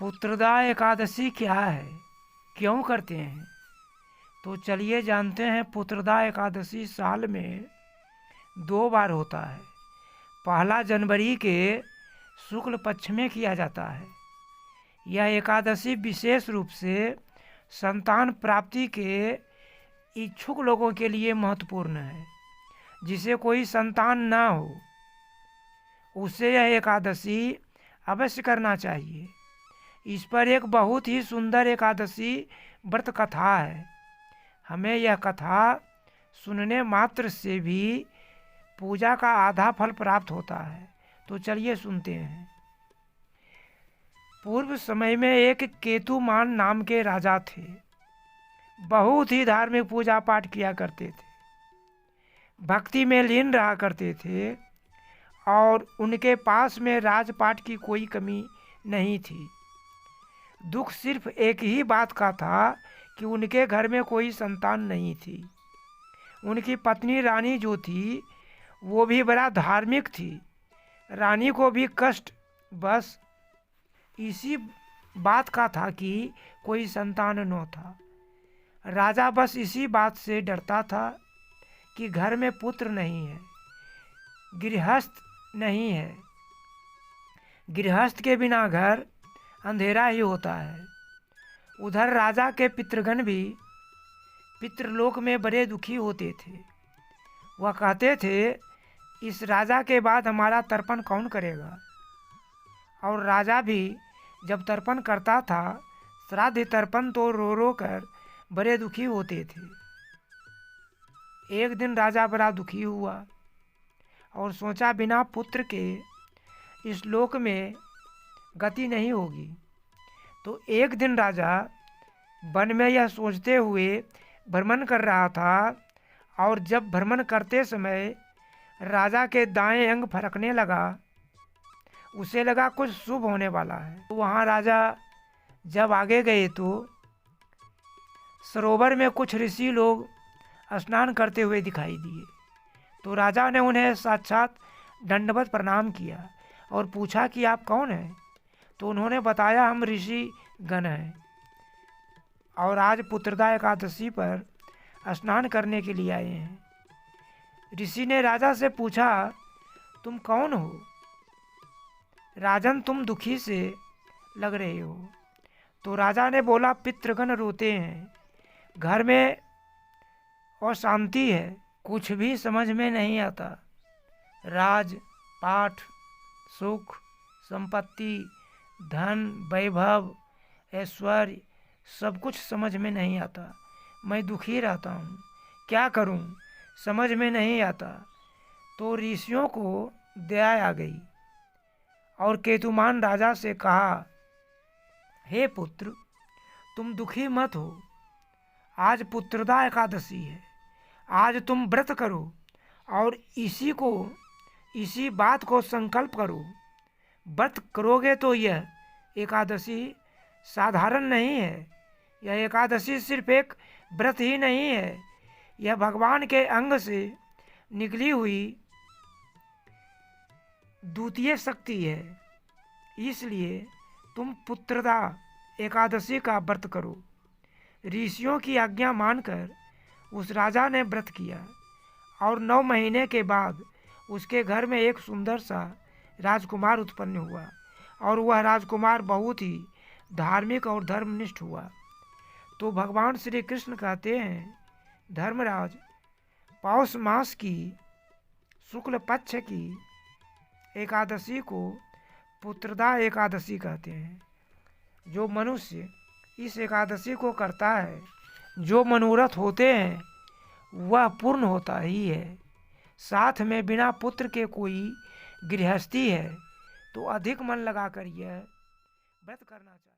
पुत्रदा एकादशी क्या है, क्यों करते हैं? तो चलिए जानते हैं। पुत्रदा एकादशी साल में 2 बार होता है। पहला जनवरी के शुक्ल पक्ष में किया जाता है। यह एकादशी विशेष रूप से संतान प्राप्ति के इच्छुक लोगों के लिए महत्वपूर्ण है। जिसे कोई संतान ना हो उसे यह एकादशी अवश्य करना चाहिए। इस पर एक बहुत ही सुंदर एकादशी व्रत कथा है। हमें यह कथा सुनने मात्र से भी पूजा का आधा फल प्राप्त होता है। तो चलिए सुनते हैं। पूर्व समय में एक केतुमान नाम के राजा थे। बहुत ही धार्मिक पूजा पाठ किया करते थे, भक्ति में लीन रहा करते थे और उनके पास में राजपाट की कोई कमी नहीं थी। दुख सिर्फ एक ही बात का था कि उनके घर में कोई संतान नहीं थी। उनकी पत्नी रानी जो थी वो भी बड़ा धार्मिक थी। रानी को भी कष्ट बस इसी बात का था कि कोई संतान न था। राजा बस इसी बात से डरता था कि घर में पुत्र नहीं है, गृहस्थ नहीं है। गृहस्थ के बिना घर अंधेरा ही होता है। उधर राजा के पितृगण भी पितृलोक में बड़े दुखी होते थे। वह कहते थे, इस राजा के बाद हमारा तर्पण कौन करेगा? और राजा भी जब तर्पण करता था, श्राद्ध तर्पण, तो रो रो कर बड़े दुखी होते थे। एक दिन राजा बड़ा दुखी हुआ और सोचा, बिना पुत्र के इस लोक में गति नहीं होगी। तो एक दिन राजा वन में यह सोचते हुए भ्रमण कर रहा था और जब भ्रमण करते समय राजा के दाएं अंग फरकने लगा। उसे लगा कुछ शुभ होने वाला है। तो वहाँ राजा जब आगे गए तो सरोवर में कुछ ऋषि लोग स्नान करते हुए दिखाई दिए। तो राजा ने उन्हें साक्षात दंडवत प्रणाम किया और पूछा कि आप कौन हैं? तो उन्होंने बताया, हम ऋषि गण हैं और आज पुत्रदा एकादशी पर स्नान करने के लिए आए हैं। ऋषि ने राजा से पूछा, तुम कौन हो? राजन, तुम दुखी से लग रहे हो। तो राजा ने बोला, पितृगण रोते हैं, घर में अशांति है, कुछ भी समझ में नहीं आता। राज पाठ, सुख, संपत्ति, धन, वैभव, ऐश्वर्य, सब कुछ समझ में नहीं आता। मैं दुखी रहता हूँ, क्या करूँ समझ में नहीं आता। तो ऋषियों को दया आ गई और केतुमान राजा से कहा, हे पुत्र, तुम दुखी मत हो। आज पुत्रदा एकादशी है। आज तुम व्रत करो और इसी बात को संकल्प करो। व्रत करोगे तो यह एकादशी साधारण नहीं है। यह एकादशी सिर्फ एक व्रत ही नहीं है, यह भगवान के अंग से निकली हुई द्वितीय शक्ति है। इसलिए तुम पुत्रदा एकादशी का व्रत करो। ऋषियों की आज्ञा मानकर उस राजा ने व्रत किया और 9 महीने के बाद उसके घर में एक सुंदर सा राजकुमार उत्पन्न हुआ और वह राजकुमार बहुत ही धार्मिक और धर्मनिष्ठ हुआ। तो भगवान श्री कृष्ण कहते हैं, धर्मराज, पौष मास की शुक्ल पक्ष की एकादशी को पुत्रदा एकादशी कहते हैं। जो मनुष्य इस एकादशी को करता है, जो मनोरथ होते हैं वह पूर्ण होता ही है। साथ में बिना पुत्र के कोई गृहस्थी है तो अधिक मन लगाकर यह व्रत करना चाहिए।